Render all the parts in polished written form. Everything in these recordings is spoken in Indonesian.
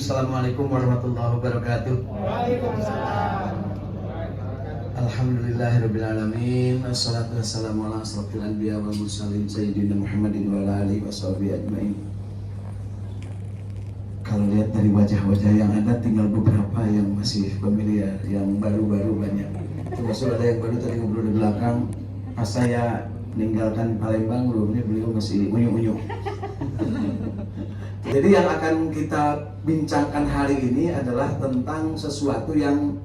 Assalamualaikum warahmatullahi wabarakatuh. Waalaikumsalam. Alhamdulillahirabbil alamin. Wassalatu wassalamu ala asrofil anbiya wal mursalin sayyidina Muhammadin wa ala alihi washabihi ajmain. Kalau lihat dari wajah-wajah yang ada, tinggal beberapa yang masih familiar, yang baru-baru banyak. Termasuk ada yang baru tadi ngobrol di belakang. Pas saya meninggalkan Palembang, beliau masih unyu-unyu. Jadi yang akan kita bincangkan hari ini adalah tentang sesuatu yang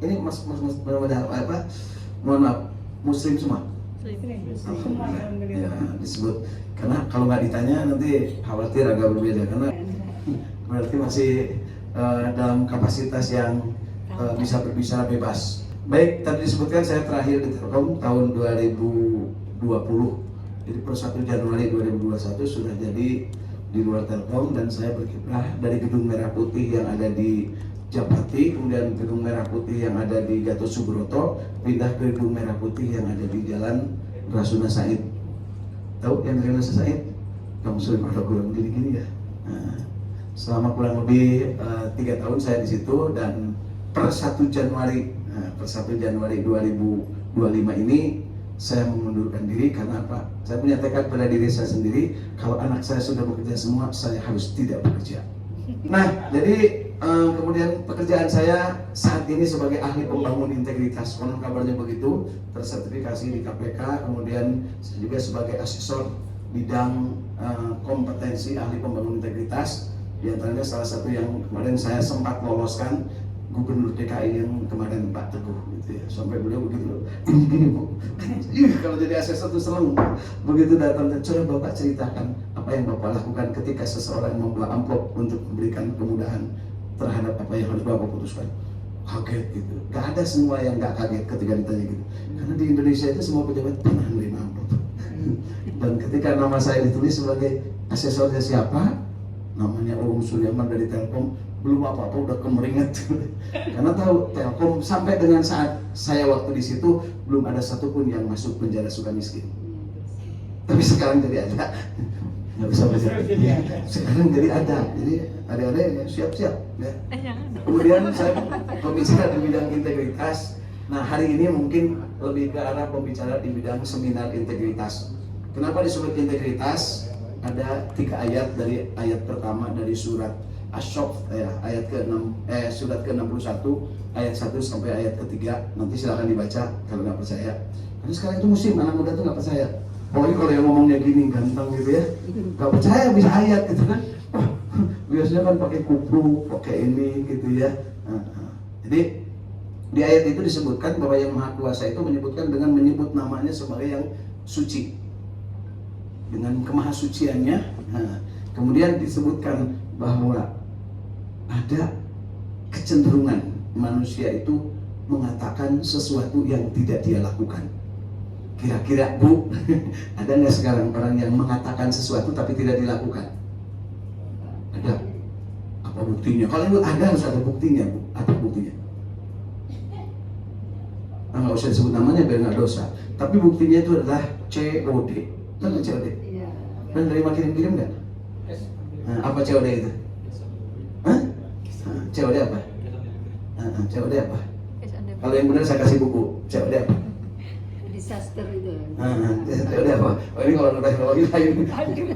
ini mohon maaf, Muslim semua. Ya, disebut karena kalau nggak ditanya nanti khawatir agak berbeda karena berarti masih dalam kapasitas yang bisa berbicara bebas. Baik, tadi disebutkan saya terakhir di Telkom tahun 2020. Jadi per 1 Januari 2021 sudah jadi di luar Telkom dan saya berkiprah dari Gedung Merah Putih yang ada di Japati, kemudian Gedung Merah Putih yang ada di Gatot Subroto, pindah ke Gedung Merah Putih yang ada di Jalan Rasuna Said. Tahu yang Rasuna Said? Kamu sering ada kurang gini-gini ya. Nah, selama kurang lebih 3 tahun saya di situ dan per 1 Januari 2025 ini saya mengundurkan diri karena apa? Saya punya tekad pada diri saya sendiri, kalau anak saya sudah bekerja semua, saya harus tidak bekerja. Nah, jadi kemudian pekerjaan saya saat ini sebagai ahli pembangun integritas, konon kabarnya begitu, tersertifikasi di KPK, kemudian saya juga sebagai asesor bidang kompetensi ahli pembangun integritas. Di antaranya salah satu yang kemarin saya sempat loloskan Gubernur DKI yang kemarin Pak Teguh gitu ya, sampai beliau begitu gini Bu, kalau jadi asesor itu seneng begitu datang dan coba Bapak ceritakan apa yang Bapak lakukan ketika seseorang membawa amplop untuk memberikan kemudahan terhadap apa yang harus Bapak putuskan. Kaget gitu, gak ada semua yang gak kaget ketika ditanya gitu, karena di Indonesia itu semua pejabat pernah menerima amplop. Dan ketika nama saya ditulis sebagai asesornya siapa, namanya Om Suryaman dari Telkom, belum apa-apa udah kemeringat. Karena tahu Telkom sampai dengan saat saya waktu di situ belum ada satupun yang masuk penjara Sukamiskin. Tapi sekarang jadi ada. Nggak bisa baca. Sekarang jadi ada. Jadi adik-adik siap-siap ya. Kemudian saya pembicara di bidang integritas. Nah, hari ini mungkin lebih ke arah pembicara di bidang seminar integritas. Kenapa disebut integritas? Ada 3 ayat, dari ayat pertama dari surat Asy-Syaff ya, ayat surat ke-61 ayat 1 sampai ayat ke-3. Nanti silakan dibaca kalau nggak percaya. Karena sekarang itu musim anak muda tuh nggak percaya. Apalagi kalau yang ngomongnya gini ganteng gitu ya, nggak percaya bisa ayat gitu kan. Biasanya kan pakai kupu, pakai ini gitu ya. Jadi di ayat itu disebutkan bahwa Yang Maha Kuasa itu menyebutkan dengan menyebut namanya sebagai yang suci, dengan kemahasuciannya. Nah, kemudian disebutkan bahwa ada kecenderungan manusia itu mengatakan sesuatu yang tidak dia lakukan. Kira-kira Bu, ada nggak sekarang orang yang mengatakan sesuatu tapi tidak dilakukan? Ada. Apa buktinya? Kalau itu ada harus ada buktinya Bu. Apa buktinya? Nah, nggak usah disebut namanya biar nggak dosa. Tapi buktinya itu adalah COD. Tahu COD? Dan dari kirim-kirim nggak? Nah, apa COD itu? Hah? COD apa? COD apa? Kalau yang benar saya kasih buku. COD apa? Disaster itu. COD apa? Oh, ini kalau teknologi lain.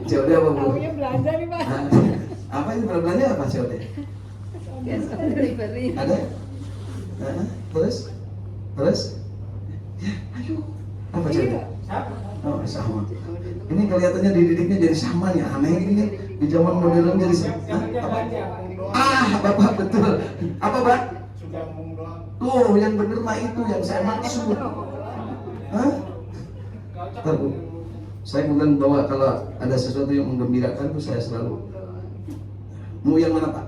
COD apa Bu? Taunya belanja nih Pak. Apa ini belanja apa COD? Biasa delivery. Ada? Terus? Ya, ayo. Apa COD? Oh, sama. Ini kelihatannya dididiknya jadi sama nih, aneh ini di zaman modern jadi Bapak betul. Apa Pak? Tuh, yang bener mah itu yang saya maksud. Hah? Ntar, Bu. Saya kemudian bawa kalau ada sesuatu yang menggembirakan tuh saya selalu. Mau yang mana Pak?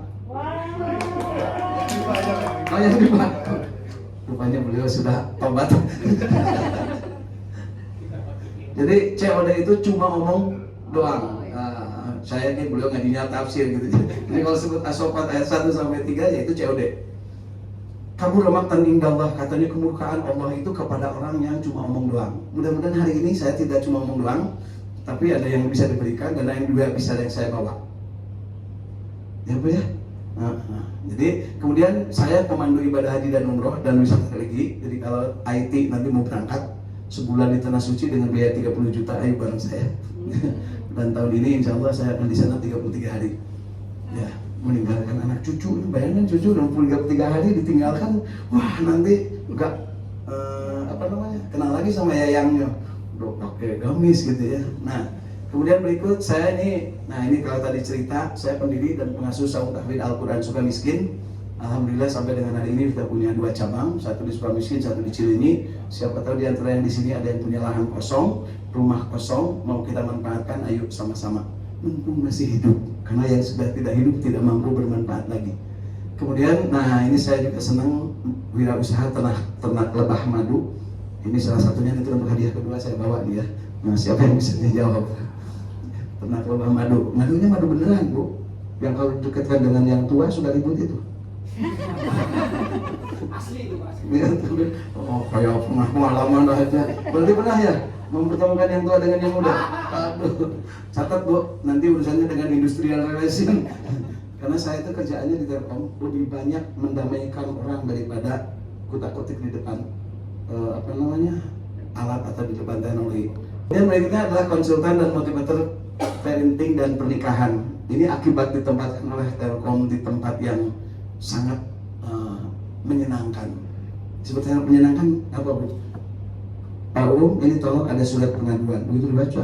Oh, yang di Pak. Rupanya beliau sudah tobat. Jadi COD itu cuma ngomong doang. Saya ini beliau ngajinya tafsir gitu. Jadi kalau sebut As-Saffat ayat 1 sampai 3 yaitu COD. Kabur maqtan indallah, katanya kemurkaan Allah itu kepada orang yang cuma ngomong doang. Mudah-mudahan hari ini saya tidak cuma ngomong doang, tapi ada yang bisa diberikan dan ada yang juga bisa yang saya bawa. Ya Bu ya. Jadi kemudian saya pemandu ibadah haji dan umroh dan wisata religi. Jadi kalau IT nanti mau berangkat sebulan di Tanah Suci dengan biaya 30 juta, ayo bareng saya. Dan tahun ini insya Allah saya akan di sana 33 hari. Ya, meninggalkan anak cucu. Bayangkan cucu 33 hari ditinggalkan. Wah, nanti enggak kenal lagi sama yayangnya. Udah pakai gamis gitu ya. Nah, kemudian berikut saya ini, ini kalau tadi cerita, saya pendiri dan pengasuh Saung Tahfidz Al-Quran Sukamiskin. Alhamdulillah sampai dengan hari ini kita punya 2 cabang, satu di Sukamiskin, satu di Cileunyi. Siapa tahu di antara yang di sini ada yang punya lahan kosong, rumah kosong, mau kita manfaatkan, ayo sama-sama. Mumpung masih hidup, karena yang sudah tidak hidup tidak mampu bermanfaat lagi. Kemudian, ini saya juga senang wirausaha ternak lebah madu. Ini salah satunya, itu untuk hadiah kedua saya bawa nih ya. Nah, siapa yang bisa dijawab? Ternak lebah madu. Madunya madu beneran, Bu. Yang kalau dekatkan dengan yang tua sudah ribut itu. Asli itu, Pak. Oh, kayak pengalaman dah aja. Berarti pernah ya mempertemukan yang tua dengan yang muda? Aduh. Catat, Bu, nanti urusannya dengan industrial relation. Karena saya itu kerjaannya di Telkom lebih banyak mendamaikan orang daripada kutak-kutik di depan alat atau di depan teknologi. Dan berikutnya adalah konsultan dan motivator parenting dan pernikahan. Ini akibat ditempatkan oleh Telkom di tempat yang sangat menyenangkan. Sebetulnya menyenangkan apa, Bu? Pak ini tolong ada surat pengaduan. Begitu dibaca,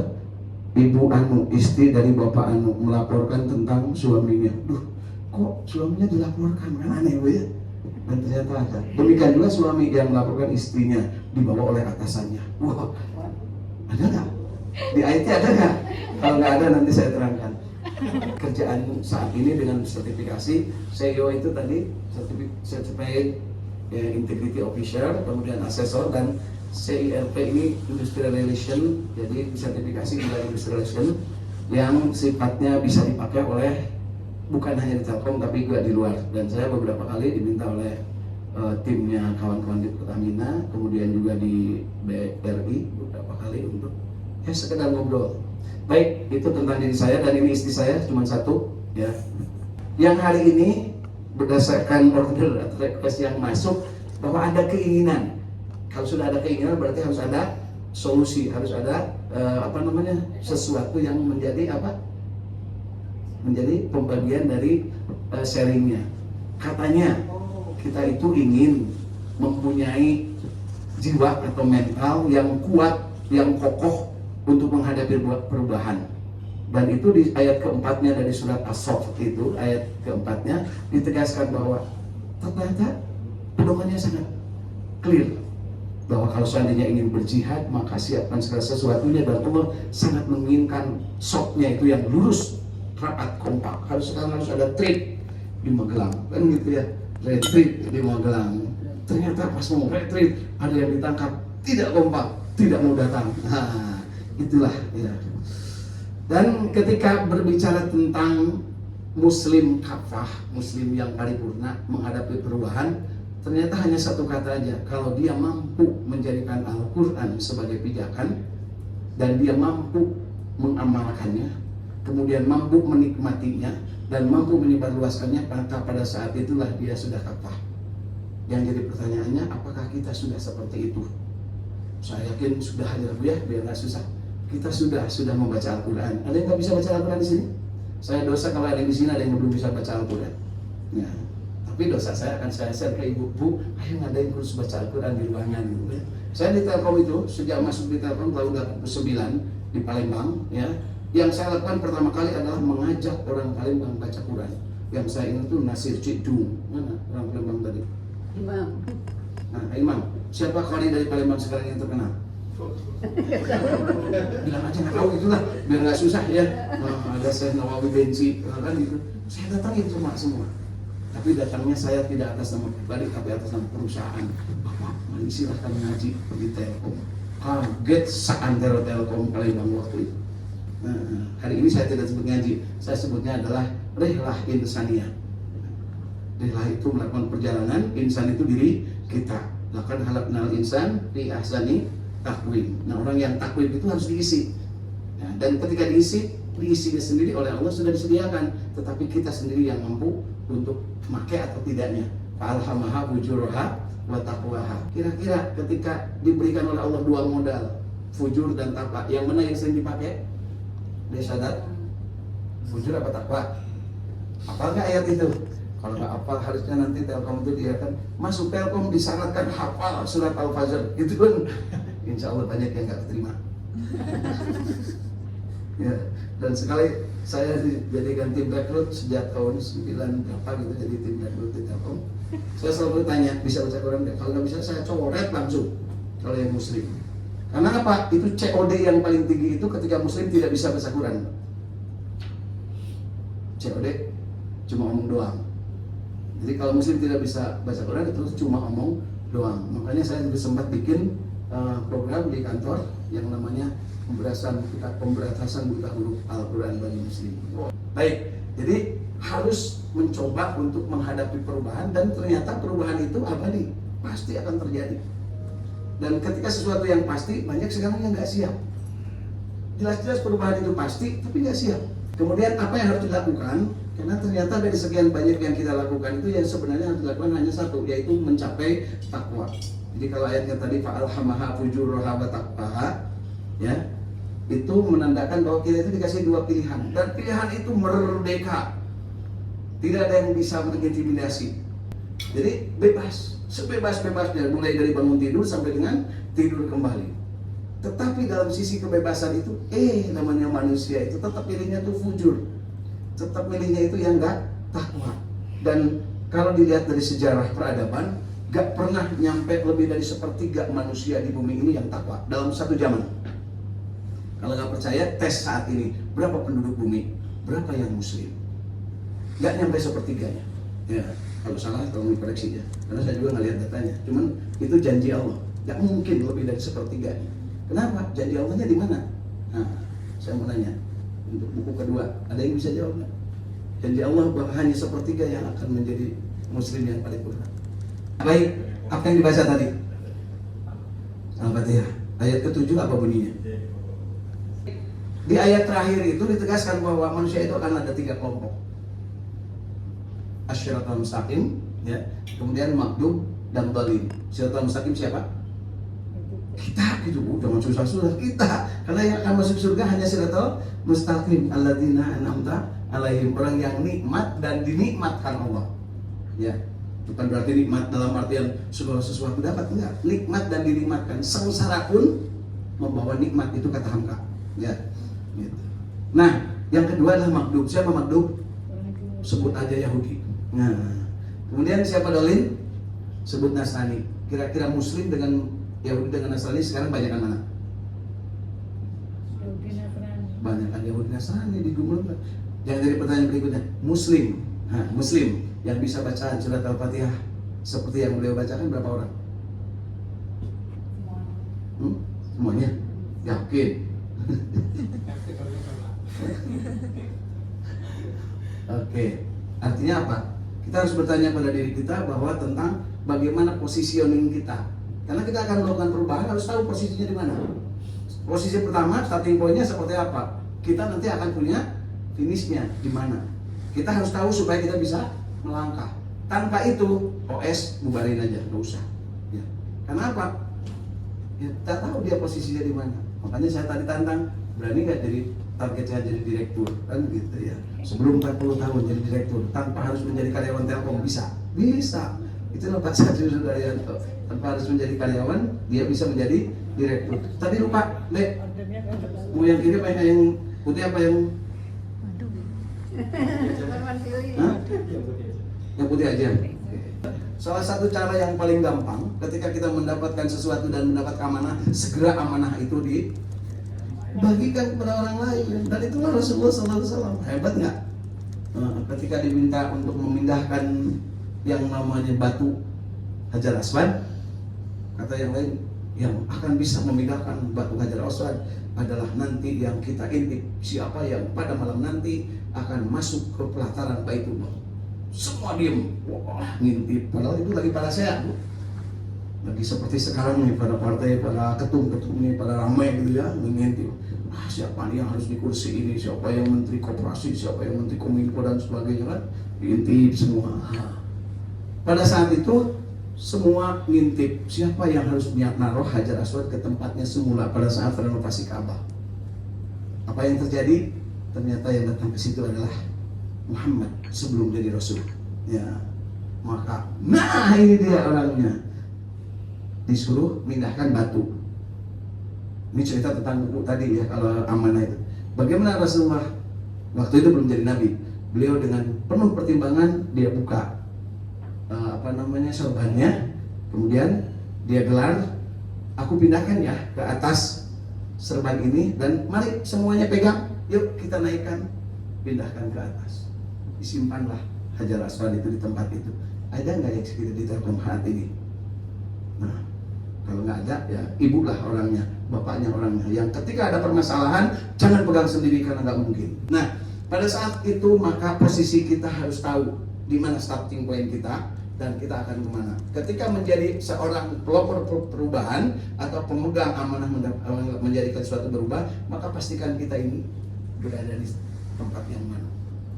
Ibu Anu, istri dari Bapak Anu, melaporkan tentang suaminya. Duh, kok suaminya dilaporkan? Kan aneh, Bu ya? Dan ternyata ada. Demikian juga suami yang melaporkan istrinya dibawa oleh atasannya. Wah, ada nggak? Di IT ada nggak? Kalau nggak ada nanti saya terangkan. Kerjaan saat ini dengan sertifikasi CEO itu tadi Certified Integrity Officer, kemudian asesor, dan CIRP ini Industrial Relation, jadi sertifikasi juga Industrial Relation yang sifatnya bisa dipakai oleh bukan hanya di Telkom tapi juga di luar. Dan saya beberapa kali diminta oleh timnya kawan-kawan di Pertamina, kemudian juga di BRI beberapa kali untuk sekedar ngobrol. Baik, itu tentang diri saya, dan ini istri saya cuma satu ya. Yang hari ini berdasarkan order atau request yang masuk bahwa ada keinginan. Kalau sudah ada keinginan berarti harus ada solusi, harus ada sesuatu yang menjadi menjadi pembagian dari sharingnya. Katanya kita itu ingin mempunyai jiwa atau mental yang kuat, yang kokoh untuk menghadapi perubahan. Dan itu di ayat keempatnya dari surat As-Saff itu, ayat keempatnya ditegaskan bahwa ternyata pedomannya sangat clear, bahwa kalau seandainya ingin berjihad maka siapkan segala sesuatunya, dan Allah sangat menginginkan sopnya itu yang lurus, rapat, kompak. Sekarang harus ada trip di Magelang, kan gitu ya, retreat di Magelang. Ternyata pas mau retreat ada yang ditangkap, tidak kompak, tidak mau datang. Nah, itulah ya. Dan ketika berbicara tentang Muslim kafah, Muslim yang paripurna menghadapi perubahan, ternyata hanya satu kata aja. Kalau dia mampu menjadikan Al-Quran sebagai pijakan, dan dia mampu mengamalkannya, kemudian mampu menikmatinya, dan mampu menyebarluaskannya, maka pada saat itulah dia sudah kafah. Yang jadi pertanyaannya, apakah kita sudah seperti itu? Saya yakin sudah ya, biar nggak susah. Kita sudah membaca Al-Quran. Ada yang nggak bisa baca Al-Quran di sini? Saya dosa kalau ada yang di sini ada yang belum bisa baca Al-Quran. Ya. Tapi dosa saya akan saya share ke ibu, Bu, ayo ngadain kursus baca Al-Quran di ruangan gitu ya. Saya di Telkom itu, sejak masuk di Telkom tahun 2009 di Palembang ya, yang saya lakukan pertama kali adalah mengajak orang Palembang baca Quran. Yang saya ingat itu Nasir Cidung. Mana orang Palembang tadi? Imam. Nah, Imam, siapa kali dari Palembang sekarang yang terkenal? Bilang aja nggak tahu itulah, biar nggak susah ya. Ada saya Nawawi Benci, kan gitu. Saya datangin semua. Tapi datangnya saya tidak atas nama pribadi, tapi atas nama perusahaan. Bapak, mari silahkan ngaji di Telkom. Kaget seantero Telkom Palembang waktu itu. Nah, hari ini saya tidak sebut ngaji, saya sebutnya adalah rihlah insaniyah. Rihlah itu melakukan perjalanan, insan itu diri kita. Lakukan halaknal insan fi ahsani takwim. Nah, orang yang takwim itu harus diisi. Nah, dan ketika diisinya sendiri oleh Allah sudah disediakan, tetapi kita sendiri yang mampu untuk make atau tidaknya. Fa'alhamaha fujuraha wa taqwaha. Kira-kira ketika diberikan oleh Allah dua modal, fujur dan takwa, yang mana yang sering dipakai? Dia sadar fujur apa takwa? Apal nggak ayat itu? Kalau nggak hafal harusnya nanti Telkom itu dia kan masuk Telkom disyaratkan hafal surat Al-Fajr. Itu kan insya Allah banyak yang nggak terima. Ya, dan sekali saya dijadikan tim rekrut sejak tahun 9 berapa gitu, jadi tim rekrut di Telkom. Saya selalu tanya, bisa baca Quran nggak? Kalau nggak bisa saya coret langsung kalau yang muslim. Karena apa? Itu COD yang paling tinggi itu ketika muslim tidak bisa baca Quran. COD cuma omong doang. Jadi kalau muslim tidak bisa baca Quran itu cuma omong doang. Makanya saya juga sempat bikin program di kantor yang namanya pemberantasan buta huruf Al-Quran bagi muslim. Baik, jadi harus mencoba untuk menghadapi perubahan, dan ternyata perubahan itu abadi, pasti akan terjadi. Dan ketika sesuatu yang pasti, banyak sekarang yang nggak siap. Jelas-jelas perubahan itu pasti, tapi nggak siap. Kemudian apa yang harus dilakukan? Karena ternyata dari sekian banyak yang kita lakukan itu yang sebenarnya harus dilakukan hanya satu, yaitu mencapai takwa. Jadi kalau ayatnya tadi fa'alhamaha fujuraha wa taqwaha, ya, itu menandakan bahwa kita itu dikasih dua pilihan, dan pilihan itu merdeka, tidak ada yang bisa mengintimidasi. Jadi bebas, sebebas-bebasnya, mulai dari bangun tidur sampai dengan tidur kembali. Tetapi dalam sisi kebebasan itu, namanya manusia itu tetap pilihnya tuh fujur, tetap pilihnya itu yang enggak takwa. Dan kalau dilihat dari sejarah peradaban, gak pernah nyampe lebih dari sepertiga manusia di bumi ini yang takwa dalam satu zaman. Kalau nggak percaya, tes saat ini, berapa penduduk bumi, berapa yang muslim? Nggak nyampe sepertiganya. Ya, kalau salah tolong dikoreksi ya, karena saya juga nggak lihat datanya. Cuman itu janji Allah, nggak mungkin lebih dari sepertiganya. Kenapa? Janji Allahnya di mana? Nah, saya mau nanya untuk buku kedua, ada yang bisa jawab nggak? Janji Allah bahwa hanya sepertiga yang akan menjadi muslim yang paripurna. Baik, apa yang dibaca tadi? Al-Fatihah. Ayat ke-7 apa bunyinya? Di ayat terakhir itu ditegaskan bahwa manusia itu akan ada 3 kelompok. Asyiratul mustaqim, ya. Kemudian maghdub dan dhalin. Asyiratul mustaqim siapa? Kita gitu, jangan susah-susah kita. Karena yang akan masuk surga hanya asyiratul mustaqim, alladzina an'amta alaihim, orang yang nikmat dan dinikmatkan Allah. Ya. Bukan berarti nikmat dalam artian segala sesuatu dapat, enggak. Nikmat dan dinikmatkan. Sengsara pun membawa nikmat, itu kata Hamka. Ya. Gitu. Nah, yang kedua adalah maghdub. Siapa maghdub? Sebut aja Yahudi. Nah, kemudian siapa dolin? Sebut Nasrani. Kira-kira muslim dengan Yahudi dengan Nasrani sekarang banyakan mana? Yahudi Nasrani. Banyakan Yahudi Nasrani di Gumul. Yang dari pertanyaan berikutnya, muslim. Nah, muslim yang bisa bacaan surat Al-Fatihah seperti yang beliau bacakan berapa orang? Semuanya? Yakin? Oke, artinya apa? Kita harus bertanya pada diri kita bahwa tentang bagaimana positioning kita. Karena kita akan melakukan perubahan, harus tahu posisinya di mana. Posisi pertama, starting point-nya seperti apa? Kita nanti akan punya finishnya di mana. Kita harus tahu supaya kita bisa melangkah. Tanpa itu, OS bubarin aja, nggak usah. Ya. Karena apa? Ya, kita tahu dia posisinya di mana. Makanya saya tadi tantang, berani nggak jadi targetnya jadi direktur, kan gitu ya. Sebelum 40 tahun jadi direktur, tanpa harus menjadi karyawan Telkom, bisa? Bisa. Itulah Pak Satrio Sudaryanto. Tanpa harus menjadi karyawan, dia bisa menjadi direktur. Tadi lupa, Dek. Mau yang kiri apa yang putih apa yang? Hah? Yang putih aja. Salah satu cara yang paling gampang ketika kita mendapatkan sesuatu dan mendapat amanah, segera amanah itu dibagikan kepada orang lain. Dan itulah Rasulullah SAW. Hebat nggak? Ketika diminta untuk memindahkan yang namanya batu Hajar Aswad, kata yang lain, yang akan bisa memindahkan batu Hajar Aswad adalah nanti yang kita intip, siapa yang pada malam nanti akan masuk ke pelataran Baitullah. Semua diem, wah ngintip, padahal itu lagi pada sehat, lagi seperti sekarang nih pada partai, pada ketum-ketum nih pada ramai gitu ya, ngintip. siapa nih yang harus di kursi ini, siapa yang menteri koperasi, siapa yang menteri kominfo dan sebagainya kan, diintip semua. Pada saat itu semua ngintip siapa yang harus naruh Hajar Aswad ke tempatnya semula pada saat renovasi Ka'bah. Apa yang terjadi? Ternyata yang datang ke situ adalah Muhammad sebelum jadi Rasul. Ya, maka nah ini dia orangnya. Disuruh mindahkan batu. Ini cerita tentang buku tadi ya, kalau amanah itu. Bagaimana Rasulullah waktu itu belum jadi Nabi. Beliau dengan penuh pertimbangan dia buka sorbannya, kemudian dia gelar, aku pindahkan ya ke atas serban ini dan mari semuanya pegang, yuk kita naikkan, pindahkan ke atas, disimpanlah Hajar Aswad itu di tempat itu. Ada nggak yang kita di dalam hati ini? Nah, kalau nggak ada ya ibulah orangnya, bapaknya orangnya, yang ketika ada permasalahan jangan pegang sendiri karena nggak mungkin. Nah, pada saat itu maka posisi kita harus tahu di mana starting point kita dan kita akan kemana. Ketika menjadi seorang pelopor perubahan atau pemegang amanah menjadikan suatu berubah, maka pastikan kita ini berada di tempat yang mana.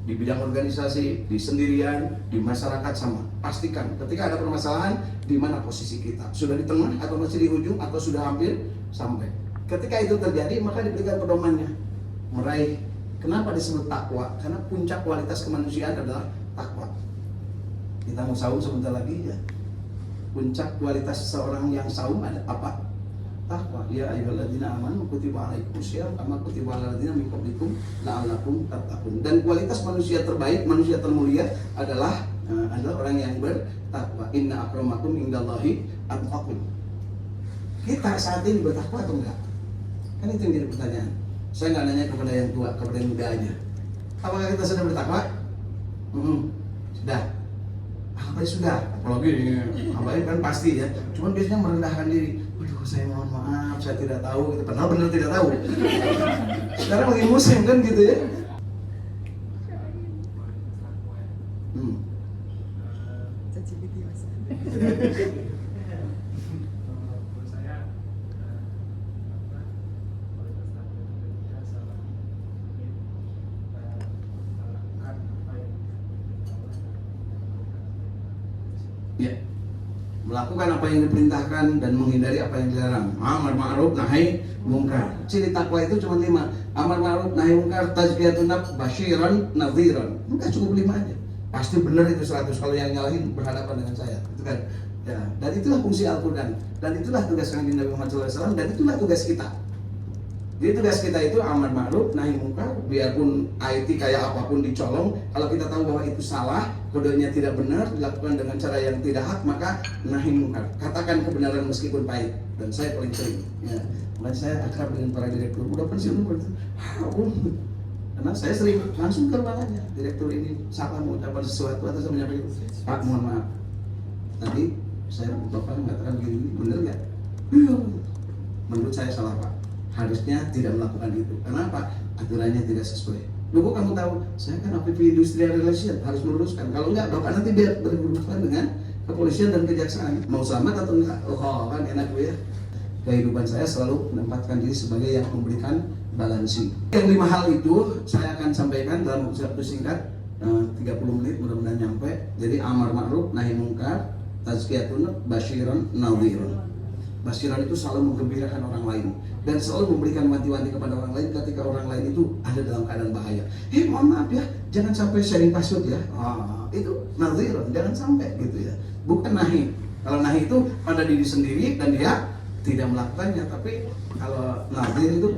Di bidang organisasi, di sendirian, di masyarakat sama. Pastikan ketika ada permasalahan di mana posisi kita. Sudah di tengah atau masih di ujung atau sudah hampir sampai. Ketika itu terjadi maka diberikan pedomannya. Meraih. Kenapa disebut takwa? Karena puncak kualitas kemanusiaan adalah takwa. Kita mau saum sebentar lagi ya. Puncak kualitas seorang yang saum ada apa? Takwa. Ya ayyuhalladzina amanu kutiba alaikumusiyam kama kutiba alal ladzina min qablikum la'allakum tattaqun. Dan kualitas manusia terbaik, manusia termulia adalah orang yang bertakwa. Inna akramakum indallahi atqakum. Kita saat ini bertakwa atau enggak? Kan itu yang jadi pertanyaan. Saya nggak nanya kepada yang tua, kepada yang muda aja. Apakah kita sudah bertakwa? Sudah. Apa sudah? Apalagi apa kan pasti ya. Cuman biasanya merendahkan diri. Waduh, saya mohon maaf, saya tidak tahu. Gitu. Padahal benar tidak tahu. Sekarang lagi musim kan gitu ya. Ya, melakukan apa yang diperintahkan dan menghindari apa yang dilarang. Amar ma'ruf nahi mungkar. Ciri takwa itu cuma 5. Amar ma'ruf nahi mungkar, tazkiyatun nafs, basyiran nadhiran. Enggak cukup 5 aja. Pasti benar itu 100 kalau yang nyalahin berhadapan dengan saya. Itu kan. Ya, dan itulah fungsi Al-Qur'an. Dan itulah tugas Nabi Muhammad SAW dan itulah tugas kita. Jadi tugas kita itu amar ma'ruf nahi mungkar, biarpun IT kayak apapun dicolong, kalau kita tahu bahwa itu salah, kodenya tidak benar, dilakukan dengan cara yang tidak hak, maka nahi mungkar. Katakan kebenaran meskipun pahit. Dan saya paling sering. Ya, mulai saya akrab dengan para direktur, udah pensiun karena saya sering langsung ke ruangannya. Direktur ini salah mengucapkan sesuatu atau saya menyampaikan, Pak mohon maaf. Tadi saya bapak mengatakan begini, benar nggak? Menurut saya salah Pak. Harusnya tidak melakukan itu. Kenapa? Aturannya tidak sesuai. Loh, kamu tahu? Saya kan APP Industrial Relation harus meluruskan. Kalau enggak, bapak nanti biar berurusan dengan kepolisian dan kejaksaan. Mau selamat atau enggak? Oh kan enak gue ya. Kehidupan saya selalu menempatkan diri sebagai yang memberikan balansi. Yang 5 hal itu saya akan sampaikan dalam waktu singkat, 30 menit mudah-mudahan nyampe. Jadi amar ma'ruf nahi mungkar, tazkiyatun basyiran nadhiran. Basyiran itu selalu menggembirakan orang lain dan selalu memberikan wanti-wanti kepada orang lain ketika orang lain itu ada dalam keadaan bahaya. Mohon maaf ya, jangan sampai sharing password ya. Itu nadhiran, jangan sampai gitu ya. Bukan nahi. Kalau nahi itu pada diri sendiri dan dia tidak melakukannya, tapi kalau nadhir itu,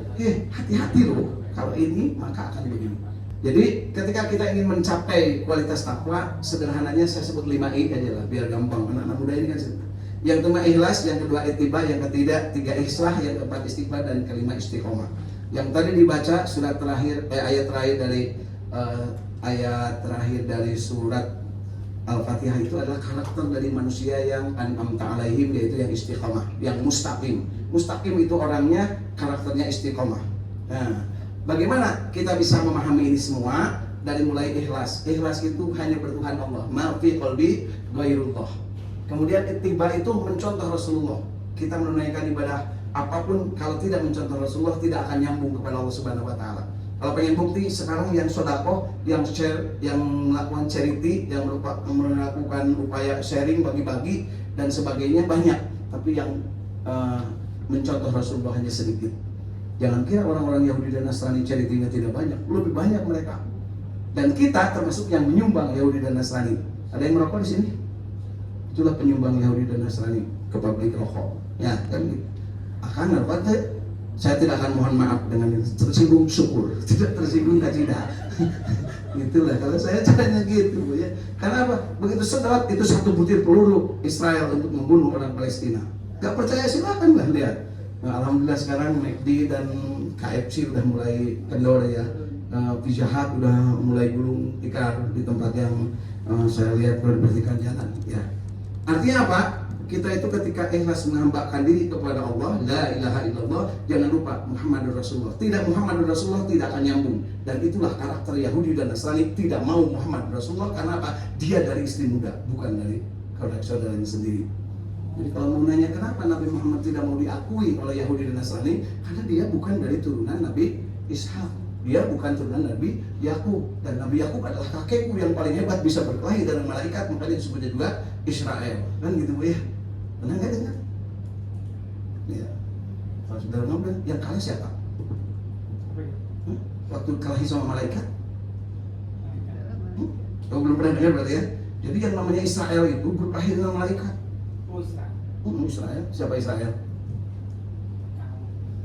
hati-hati loh. Kalau ini maka akan begini. Jadi ketika kita ingin mencapai kualitas takwa, sederhananya saya sebut 5I aja lah, biar gampang. Anak-anak muda ini kan yang pertama ikhlas, yang kedua ittiba, yang ketiga islah, yang keempat istighfar, dan kelima istiqomah. Yang tadi dibaca surat terakhir, ayat terakhir dari surat Al-Fatihah itu adalah karakter dari manusia yang an'amta alaihim, yaitu yang istiqomah, yang mustaqim. Mustaqim itu orangnya karakternya istiqomah. Nah, bagaimana kita bisa memahami ini semua? Dari mulai ikhlas. Ikhlas itu hanya bertuhan Allah. Ma fi qalbi ghairullah. Kemudian ittiba itu mencontoh Rasulullah. Kita menunaikan ibadah apapun kalau tidak mencontoh Rasulullah tidak akan nyambung kepada Allah Subhanahu wa taala. Kalau pengen bukti, sekarang yang sedekah, yang share, yang melakukan charity, yang melakukan upaya sharing, bagi-bagi dan sebagainya banyak, tapi yang mencontoh Rasulullah hanya sedikit. Jangan kira orang-orang Yahudi dan Nasrani charity-nya tidak banyak, lebih banyak mereka. Dan kita termasuk yang menyumbang Yahudi dan Nasrani. Ada yang merokok di sini? Itulah penyumbang Yahudi dan Nasrani ke pabrik rokok. Ya, kan gitu. Akan apa? Saya tidak akan mohon maaf dengan tersinggung syukur, tidak tersinggung tidak. Gitulah kalau saya caranya gitu ya. Karena apa? Begitu sedot itu satu butir peluru Israel untuk membunuh orang Palestina. Gak percaya silakan lah lihat. Nah, alhamdulillah sekarang McD dan KFC udah mulai kendor ya. Pizza Hut udah mulai gulung tikar di tempat yang saya lihat berpertikan jalan ya. Artinya apa? Kita itu ketika ikhlas menambahkan diri kepada Allah, la ilaha illallah, jangan lupa Muhammadur Rasulullah. Tidak Muhammadur Rasulullah tidak akan nyambung. Dan itulah karakter Yahudi dan Nasrani, tidak mau Muhammad Rasulullah. Karena apa? Dia dari istri muda, bukan dari saudaranya sendiri. Jadi kalau mau nanya kenapa Nabi Muhammad tidak mau diakui oleh Yahudi dan Nasrani, karena dia bukan dari turunan Nabi Ishak, dia bukan turunan Nabi Yakub, dan Nabi Yakub adalah kakekku yang paling hebat, bisa berkelahi dengan malaikat, makanya disebutnya juga Israel, kan gitu Bu ya. Pernah nggak dengar? Ya, kalau saudara ngomong yang kalah siapa? Waktu kelahi sama malaikat? Oh, belum pernah dengar berarti ya. Jadi yang namanya Israel itu berkelahi dengan malaikat. Israel, siapa Israel?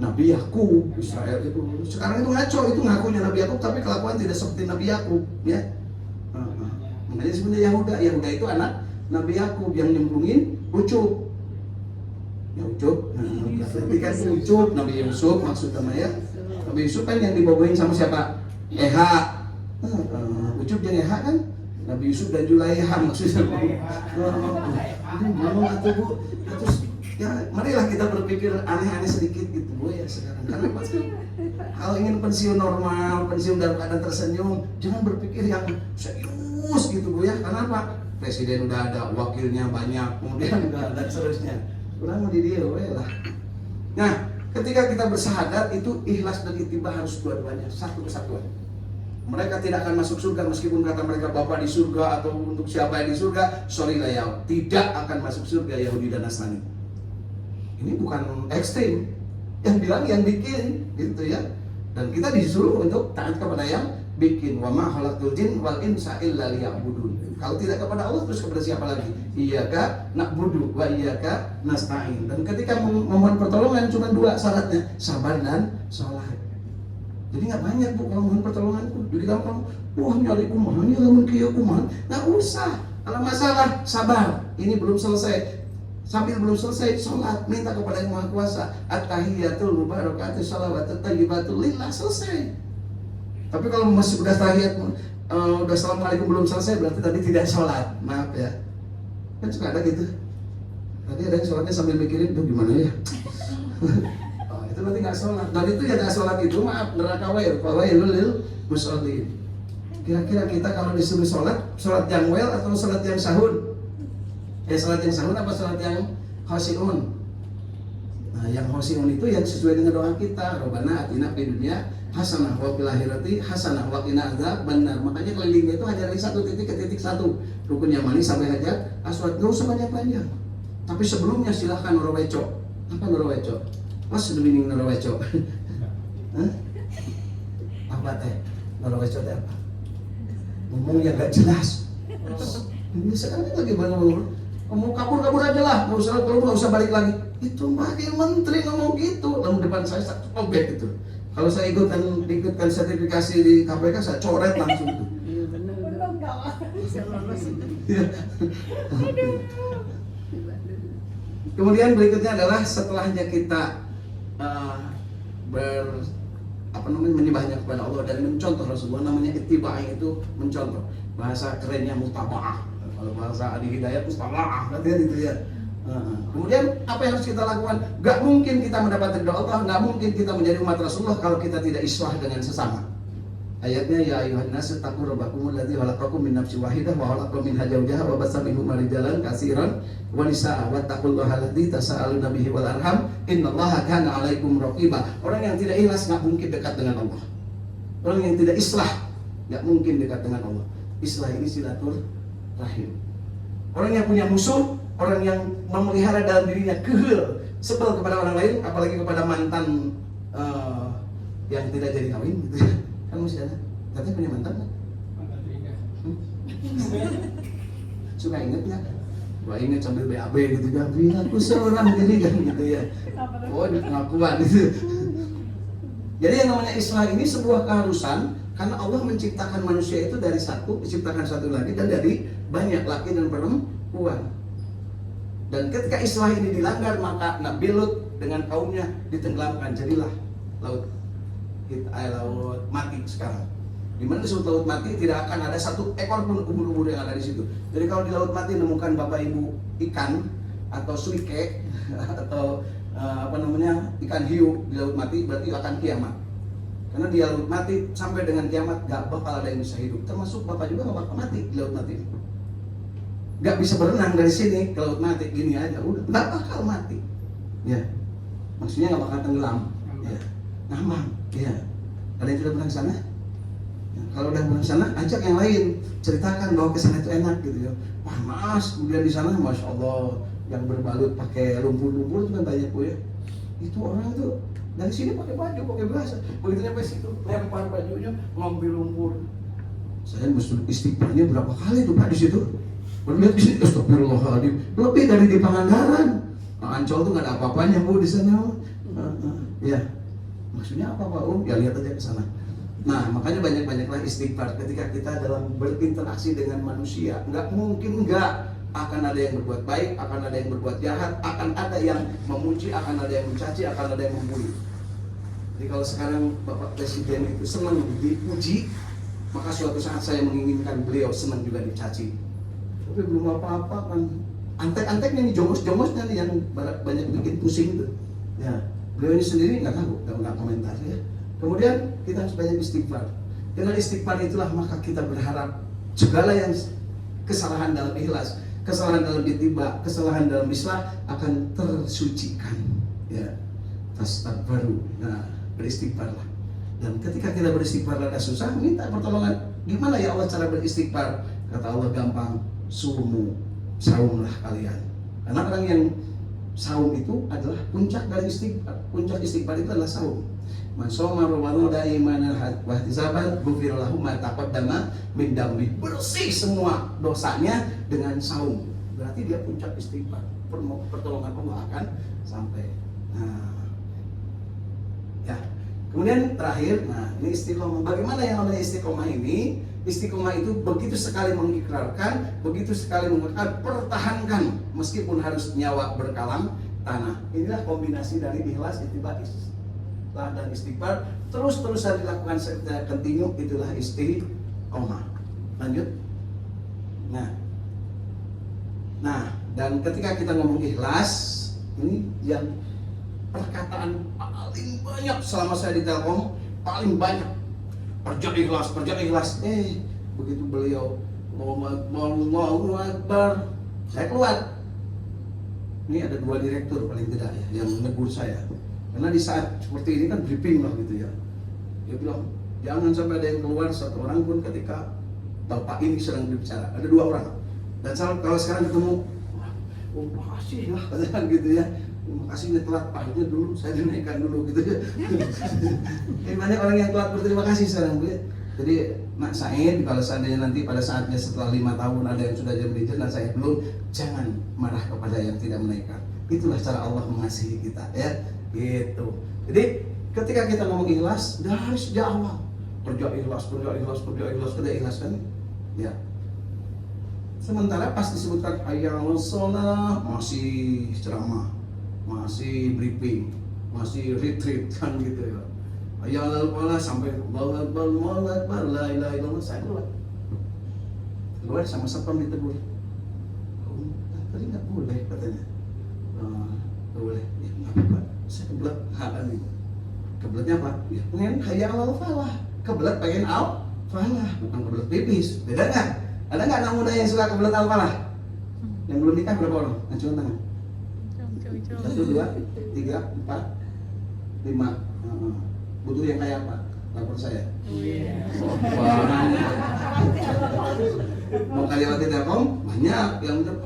Nabi Yakub. Israel itu sekarang itu ngaco, itu ngakunya Nabi Yakub tapi kelakuan tidak seperti Nabi Yakub ya. Makanya sebenarnya Yahuda itu anak Nabi Yakub yang nyembungin Ucup. Ya Ucup, berarti kan Ucup, Nabi Yusuf maksudnya ya. Nabi Yusuf kan yang dibawain sama siapa? Eha. Ucup dan Eha kan? Nabi Yusuf dan Julaiha maksudnya. Ngomong atau Bu, terus ya marilah kita berpikir aneh-aneh sedikit gitu Bu ya sekarang. Karena pasti kalau ingin pensiun normal, pensiun dalam keadaan tersenyum, jangan berpikir yang serius gitu Bu ya. Karena apa? Presiden udah ada, wakilnya banyak, kemudian udah ada seterusnya. Kurang mau di dia lah. Nah, ketika kita bersahadat itu ikhlas dan ittiba harus dua-duanya, satu kesatuan. Mereka tidak akan masuk surga meskipun kata mereka Bapak di surga atau untuk siapa yang di surga, sorry lah ya, tidak akan masuk surga Yahudi dan Nasrani. Ini bukan ekstrim, yang bilang yang bikin gitu ya. Dan kita disuruh untuk taat kepada yang bikin. Wa ma khalaqtul jin wal insa illa liya'budun. Kalau tidak kepada Allah terus kepada siapa lagi? Iyyaka na'budu wa iyyaka nasta'in. Dan ketika memohon pertolongan cuma dua syaratnya, sabar dan sholat. Jadi nggak banyak Bu kalau mohon pertolonganku. Jadi gampang, wah nyari kumaha, nyari lamun kieu kumaha. Nggak usah. Kalau masalah sabar, ini belum selesai. Sambil belum selesai sholat, minta kepada Yang Maha Kuasa. At-tahiyatul mubarakatuh shalawatut thayyibatul lillah, selesai. Tapi kalau masih udah tahiyat, udah assalamualaikum belum selesai, berarti tadi tidak sholat. Maaf ya. Kan suka ada gitu. Tadi ada yang sholatnya sambil mikirin, tuh gimana ya? Itu berarti nggak sholat. Dan itu ya nggak sholat itu, maaf, neraka wailul lil musholin. Kira-kira kita kalau disuruh sholat yang wel atau sholat yang sahun? Sholat yang sahun apa sholat yang khosiun? Nah, yang khosiun itu yang sesuai dengan doa kita. Rabbana atina fid dunya hasanah wa fil akhirati hasanah wa qina adzabannar. Makanya kelilingnya itu hanya dari satu titik ke titik satu. Rukun Yamani sampai Hajar Aswad, nggak usah banyak-banyak. Tapi sebelumnya silahkan noroweco. Apa noroweco? Mas sudah bingung noroweco. Apa teh? Noroweco teh apa? Ngomongnya gak jelas. Ini sekarang lagi ngomong kabur aja lah, nggak usah keluar, nggak usah balik lagi. Itu wakil menteri ngomong gitu, lalu depan saya satu obek gitu. Kalau saya ikutkan sertifikasi di KPK, saya coret langsung itu. Iya benar. Bisa lolos itu. Kemudian berikutnya adalah setelahnya kita menyembahnya kepada Allah dan mencontoh Rasulullah, namanya ittiba' itu mencontoh. Bahasa kerennya mutaba'ah. Kalau bahasa Adi Hidayat mutaba'ah, berarti itu ya. Kemudian apa yang harus kita lakukan? Gak mungkin kita mendapat ridha Allah, gak mungkin kita menjadi umat Rasulullah kalau kita tidak islah dengan sesama. Ayatnya ya ayuhan nas taqu rabbakumul ladzi khalaqakum min nafsin wahidah wa khalaqa minha zawjaha wa bassa minhuma rijalan katsiran wa nisaa wattaqullaha alladzi tasaaluna bihi wal arham innallaha kana 'alaikum raqiba. Orang yang tidak ikhlas enggak mungkin dekat dengan Allah. Orang yang tidak islah enggak mungkin dekat dengan Allah. Islah ini silaturahim. Orang yang punya musuh, orang yang memelihara dalam dirinya kehel, sebel kepada orang lain, apalagi kepada mantan yang tidak jadi kawin gitu ya. Kan masih ada, katanya punya mantan kan? Mantan tiga. Suka inget nggak? Wah inget sambil BAB gitu kan, aku seorang diri kan gitu ya. Oh di pengakuan gitu. Jadi yang namanya Islam ini sebuah keharusan karena Allah menciptakan manusia itu dari satu, diciptakan satu lagi dan dari banyak laki dan perempuan. Dan ketika Islam ini dilanggar maka Nabi Lut dengan kaumnya ditenggelamkan, jadilah laut mati sekarang. Di mana disebut laut mati tidak akan ada satu ekor pun ubur-ubur yang ada di situ. Jadi kalau di laut mati menemukan bapak ibu ikan atau suike atau ikan hiu di laut mati, berarti akan kiamat. Karena di laut mati sampai dengan kiamat gak bakal ada yang bisa hidup. Termasuk bapak juga gak bakal mati di laut mati. Gak bisa berenang dari sini ke laut mati gini aja udah gak bakal mati. Ya, maksudnya gak bakal tenggelam. Ya, ngambang. Ya, ada yang sudah pernah ke sana? Ya, kalau udah pernah ke sana, ajak yang lain, ceritakan bahwa ke sana itu enak gitu ya. Wah mas, kemudian di sana, masya Allah, yang berbalut pakai lumpur-lumpur itu kan banyak bu ya. Itu orang tuh dari sini pakai baju, pakai bahasa, begitu nyampe situ, lempar bajunya, ngambil lumpur. Saya mesti istighfarnya berapa kali tuh pak di situ? Berlihat di situ, astagfirullahaladzim, lebih dari di Pangandaran. Nah, Ancol tuh nggak ada apa-apanya bu di sana. Ya. Maksudnya apa Pak Ya lihat aja ke sana. Nah, makanya banyak-banyaklah istighfar ketika kita dalam berinteraksi dengan manusia. Enggak mungkin enggak akan ada yang berbuat baik, akan ada yang berbuat jahat, akan ada yang memuji, akan ada yang mencaci, akan ada yang membuli. Jadi kalau sekarang Bapak Presiden itu senang dipuji, maka suatu saat saya menginginkan beliau senang juga dicaci. Tapi belum apa-apa kan. Antek-anteknya nih, jongos-jongosnya nih yang banyak bikin pusing itu. Ya. Beliau ini sendiri nggak tahu, nggak komentar ya. Kemudian kita harus banyak istighfar. Dengan istighfar itulah maka kita berharap segala yang kesalahan dalam ikhlas, kesalahan dalam ittiba, kesalahan dalam islah akan tersucikan. Ya, baru. Nah, beristighfarlah. Dan ketika kita beristighfar ada susah, minta pertolongan. Gimana ya Allah cara beristighfar? Kata Allah gampang, saumlah kalian. Karena orang yang saum itu adalah puncak dari istighfar. Puncak istighfar itu adalah saum. Man shoma Ramadan imanan wa ihtisaban ghufira lahu ma taqaddama min dambi. Bersih semua dosanya dengan saum. Berarti dia puncak istighfar. Pertolongan Allah akan sampai. Nah. Ya. Kemudian terakhir, nah ini istiqomah. Bagaimana yang namanya istiqomah ini? Istiqomah itu begitu sekali mengikrarkan, begitu sekali mengatakan, pertahankan meskipun harus nyawa berkalang tanah. Inilah kombinasi dari ikhlas, ittiba, islah dan istighfar. Terus-terusan dilakukan secara kontinu, itulah istiqomah. Lanjut. Nah, dan ketika kita ngomong ikhlas, ini yang perkataan paling banyak selama saya di Telkom, paling banyak. Kerja ikhlas. Begitu beliau Allahu Akbar, saya keluar. Ini ada 2 direktur paling tidak ya yang menegur saya. Karena di saat seperti ini kan briefing lah gitu ya. Dia bilang jangan sampai ada yang keluar satu orang pun ketika bapak ini sedang berbicara. Ada 2 orang. Dan kalau sekarang ketemu, makasih lah katanya gitu ya. Makasihnya telat, pahitnya dulu, saya dinaikkan dulu gitu ya. Banyak orang yang telat berterima kasih sekarang. Jadi Mak Said, kalau seandainya nanti pada saatnya setelah 5 tahun ada yang sudah jadi manajer dan saya belum, jangan marah kepada yang tidak menaikkan. Itulah cara Allah mengasihi kita ya. Gitu. Jadi ketika kita ngomong ikhlas dari sejak awal, kerja ikhlas kan ya. Sementara pas disebutkan ayyamus shalah masih ceramah, masih briefing, masih retreat kan gitu ya. Ayat al sampai Allahu Akbar, la ilaha illallah, saya keluar sama satpam ditegur. Tadi nggak boleh katanya. Nggak boleh. Ya, nggak apa-apa. Saya kebelet. Kebeletnya apa? Ya, pengen hayya alal falah. kebelet pengen al-falah, bukan kebelet pipis. Beda nggak? Ada nggak anak muda yang suka kebelet al-falah? Yang belum nikah berapa orang? Angkat tangan. 1, 2, 3, 4, 5. Butuh yang kayak apa? Lapor saya. Mau karyawati Telkom banyak yang udah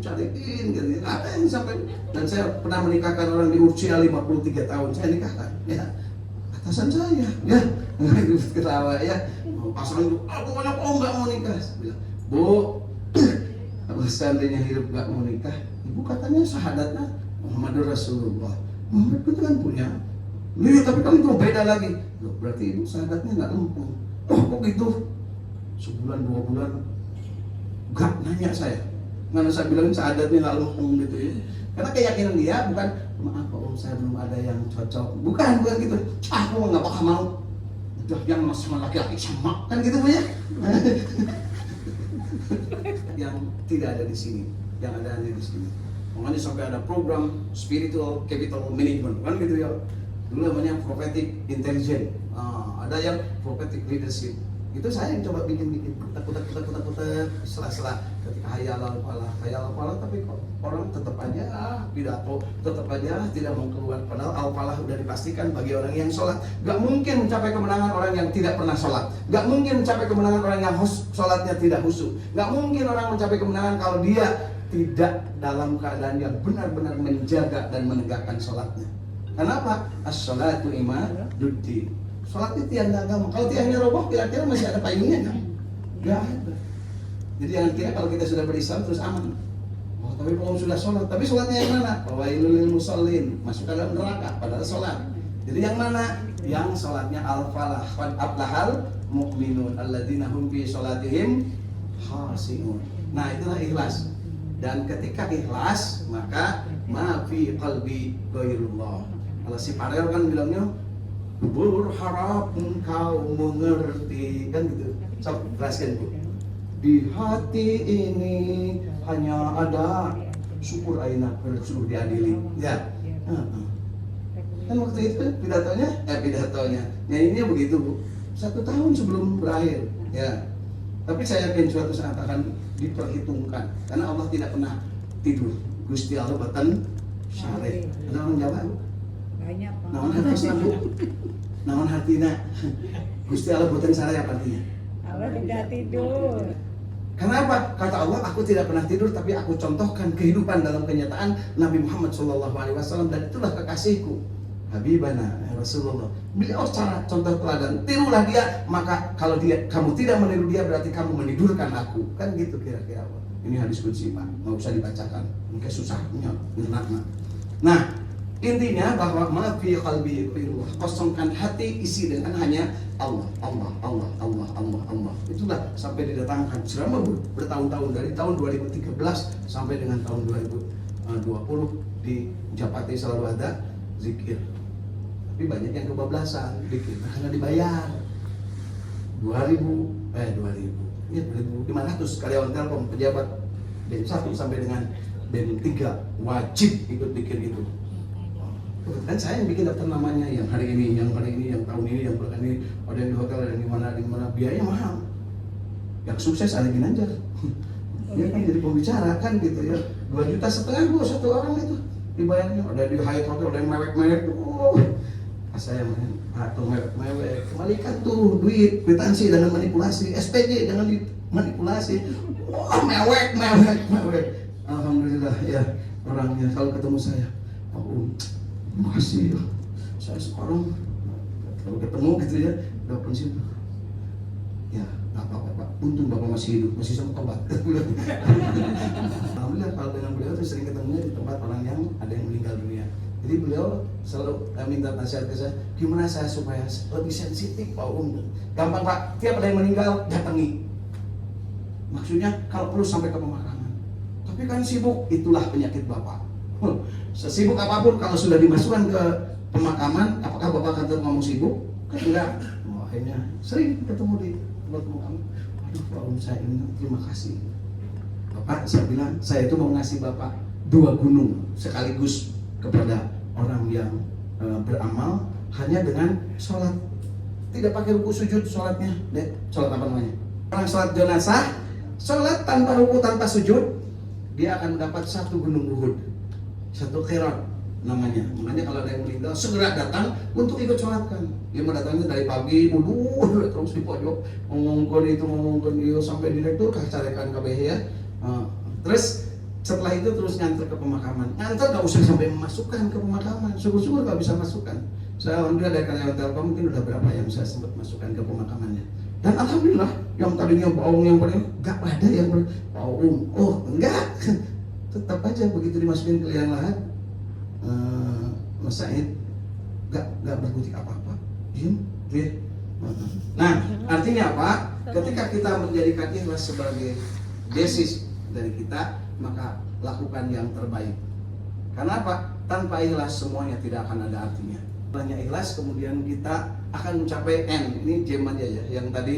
cariin gitu. Ada yang sampai, dan saya pernah menikahkan orang di usia 53 tahun. Saya nikahkan, ya atasan saya, ya ketawa ya. Pasangan itu, aku mana nggak mau nikah. Saya bilang, Bu, kalau seandainya hidup nggak mau nikah, ibu katanya syahadatnya Muhammadur Rasulullah. Muhammad itu kan punya. Iya, tapi kan itu beda lagi. Loh, berarti ibu syahadatnya nggak lempeng. Oh, kok gitu? Sebulan 2 bulan nggak nanya saya. Karena saya bilang syahadatnya nggak lempeng gitu ya. Karena keyakinan dia bukan, maaf Pak Om, saya belum ada yang cocok. Bukan gitu. Aku nggak bakal mau. Udah yang sama laki-laki sama kan gitu Bu ya. Yang tidak ada di sini, yang ada hanya di sini. Makanya sampai ada program spiritual capital management kan gitu ya. Dulu namanya prophetic intelligence. Ada yang prophetic leadership. Itu saya yang coba bikin kutak sela-sela ketika hayal al-falah, tapi kok orang tetap aja pidato, tetap aja tidak mau keluar. Padahal al-falah udah dipastikan bagi orang yang sholat. Gak mungkin mencapai kemenangan orang yang tidak pernah sholat. Gak mungkin mencapai kemenangan orang yang sholatnya tidak khusyuk. Gak mungkin orang mencapai kemenangan kalau dia tidak dalam keadaan yang benar-benar menjaga dan menegakkan sholatnya. Kenapa? As-sholatu imaduddin. Sholat itu tiang agama. Kalau tiangnya roboh, kira-kira masih ada payungnya kan? Gak ada. Jadi jangan kira kalau kita sudah berislam terus aman. Oh, tapi kalau sudah sholat, tapi sholatnya yang mana? Fawailul lil musallin, masuk ke dalam neraka padahal sholat. Jadi yang mana? Yang sholatnya al-falah. Qad aflahal mu'minun alladzina hum fi sholatihim khashi'un. Nah, itulah ikhlas. Dan ketika ikhlas, maka ma fi qalbi ghairullah. Kalau si Farel kan bilangnya berharap engkau mengerti, kan gitu. So, jelaskan Bu. Di hati ini hanya ada syukur aina suruh diadili. Ya. Kan waktu itu pidatonya nyanyinya begitu Bu. 1 tahun sebelum berakhir. Ya. Tapi saya yakin suatu saat akan diperhitungkan karena Allah tidak pernah tidur. Gusti Allah batan syarif. Ada orang Jawa Bu? Banyak Pak. Naon hartosna Bu? Naon hartina? Gusti Allah batan syarif apa artinya? Allah tidak tidur. Kenapa? Kata Allah, aku tidak pernah tidur, tapi aku contohkan kehidupan dalam kenyataan Nabi Muhammad SAW, dan itulah kekasihku, Habibana Rasulullah. Beliau secara contoh teladan, tirulah dia, maka kalau kamu tidak meniru dia berarti kamu menidurkan aku. Kan gitu kira-kira. Ini hadis qudsi Pak, nggak usah dibacakan, mungkin susahnya makna. Nah, intinya bahwa ma fi qalbi ghairullah, kosongkan hati, isi dengan hanya Allah. Itulah sampai didatangkan selama bertahun-tahun, dari tahun 2013 sampai dengan tahun 2020 di Japati selalu ada zikir. Tapi banyak yang kebablasan zikir karena dibayar 2.500 karyawan Telkom, pejabat BEM 1 sampai dengan BEM 3 wajib ikut bikin itu. Kan saya yang bikin daftar namanya, yang hari ini, yang tahun ini, yang bulan ini, ada yang di hotel, ada yang di mana, biayanya mahal. Yang sukses ada Ginanjar. Dia kan jadi pembicara kan gitu ya. 2,5 juta Bu satu orang itu dibayarnya. Ada di Hyatt Hotel, ada yang mewek-mewek. Saya main atau mewek-mewek. Kembalikan tuh duit kwitansi dengan manipulasi, SPG dengan manipulasi. Wah, mewek. Alhamdulillah ya, orangnya kalau ketemu saya, makasih ya. Saya sekarang kalau ketemu gitu ya, udah pensiun. Ya, nggak apa-apa Pak. Untung Bapak masih hidup, masih sama tobat. Alhamdulillah kalau dengan beliau tuh sering ketemunya di tempat orang yang ada yang meninggal dunia. Jadi beliau selalu minta nasihat ke saya, gimana saya supaya lebih sensitif Pak Gampang Pak, tiap ada yang meninggal datangi. Maksudnya kalau perlu sampai ke pemakaman. Tapi kan sibuk, itulah penyakit Bapak. Sesibuk apapun kalau sudah dimasukkan ke pemakaman, apakah Bapak akan ngomong sibuk? Kan enggak. Akhirnya sering ketemu di tempat pemakaman. Aduh Pak saya ini terima kasih. Bapak, saya bilang saya itu mau ngasih Bapak 2 gunung sekaligus kepada orang yang beramal hanya dengan sholat. tidak pakai ruku sujud sholatnya, deh, sholat apa namanya? Orang sholat jenazah, sholat tanpa ruku tanpa sujud, dia akan mendapat 1 gunung Uhud, 1 qirat namanya. Makanya kalau ada yang meninggal segera datang untuk ikut sholatkan. Dia mau datangnya dari pagi, terus di pojok ngomongkan itu sampai direktur kacarekan KBH ya. Terus setelah itu terus nganter ke pemakaman. Nganter gak usah sampai memasukkan ke pemakaman. Syukur-syukur gak bisa masukkan. Saya alhamdulillah dari karyawan Telkom mungkin udah berapa yang saya sempat masukkan ke pemakamannya. Dan alhamdulillah yang tadinya baung yang paling gak ada yang baung. Oh enggak, tetap aja begitu dimasukin ke liang lahat, Mas Said gak berkutik apa-apa, diem. Nah artinya apa? Ketika kita menjadikan ikhlas sebagai basis dari kita, maka lakukan yang terbaik. Karena apa? Tanpa ikhlas semuanya tidak akan ada artinya. Hanya ikhlas kemudian kita akan mencapai N. Ini jam aja ya. Yang tadi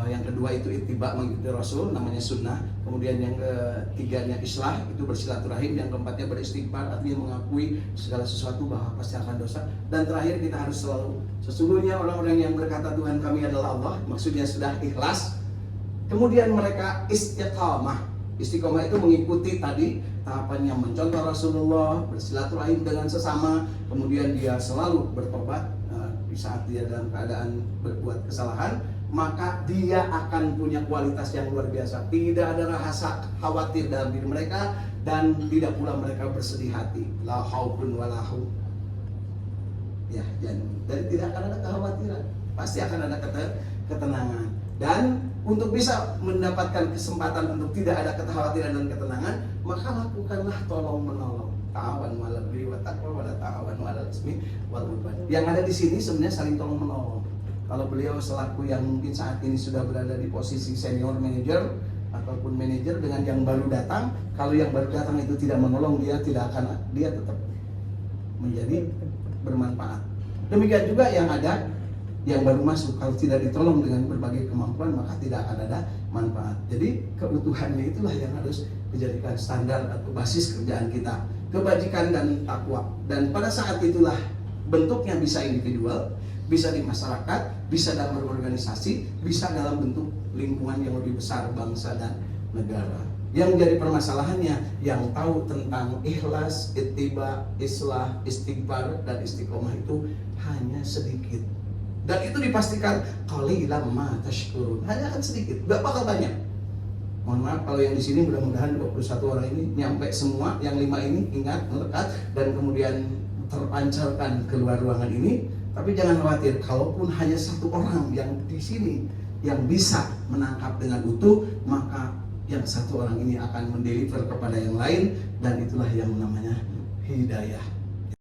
yang kedua itu ittiba mengikuti Rasul, namanya sunnah. Kemudian yang ketiganya islah, itu bersilaturahim. Yang keempatnya beristighfar, artinya mengakui segala sesuatu bahwa pasti akan dosa. Dan terakhir kita harus selalu, sesungguhnya orang-orang yang berkata Tuhan kami adalah Allah, maksudnya sudah ikhlas. Kemudian mereka istiqamah. Istiqomah itu mengikuti tadi tahapannya, mencontoh Rasulullah, bersilaturahim dengan sesama, kemudian dia selalu bertobat di saat dia dalam keadaan berbuat kesalahan, maka dia akan punya kualitas yang luar biasa. Tidak ada rasa khawatir dalam diri mereka dan tidak pula mereka bersedih hati. La haufun wala hum. Ya, dan tidak akan ada kekhawatiran. Pasti akan ada ketenangan. Dan untuk bisa mendapatkan kesempatan untuk tidak ada kekhawatiran dan ketenangan, maka lakukanlah tolong menolong. Ta'awan 'alal birri wat taqwa wa la ta'awan 'alal ismi wal 'udwan. Yang ada di sini sebenarnya saling tolong menolong. Kalau beliau selaku yang mungkin saat ini sudah berada di posisi senior manager ataupun manajer dengan yang baru datang, kalau yang baru datang itu tidak menolong, dia tetap menjadi bermanfaat. Demikian juga yang ada yang baru masuk, kalau tidak ditolong dengan berbagai kemampuan maka tidak akan ada manfaat. Jadi keutuhannya itulah yang harus dijadikan standar atau basis kerjaan kita, kebajikan dan takwa. Dan pada saat itulah bentuknya bisa individual, bisa di masyarakat, bisa dalam berorganisasi, bisa dalam bentuk lingkungan yang lebih besar, bangsa dan negara. Yang jadi permasalahannya, yang tahu tentang ikhlas, ittiba, islah, istighfar dan istiqomah itu hanya sedikit. Dan itu dipastikan qalilan ma tashkurun, hanya akan sedikit, gak bakal banyak. Mohon maaf kalau yang di sini mudah-mudahan 21 orang ini nyampe semua, yang 5 ini ingat, melekat dan kemudian terpancarkan keluar ruangan ini. Tapi jangan khawatir, kalaupun hanya 1 orang yang di sini yang bisa menangkap dengan utuh, maka yang 1 orang ini akan mendeliver kepada yang lain, dan itulah yang namanya hidayah.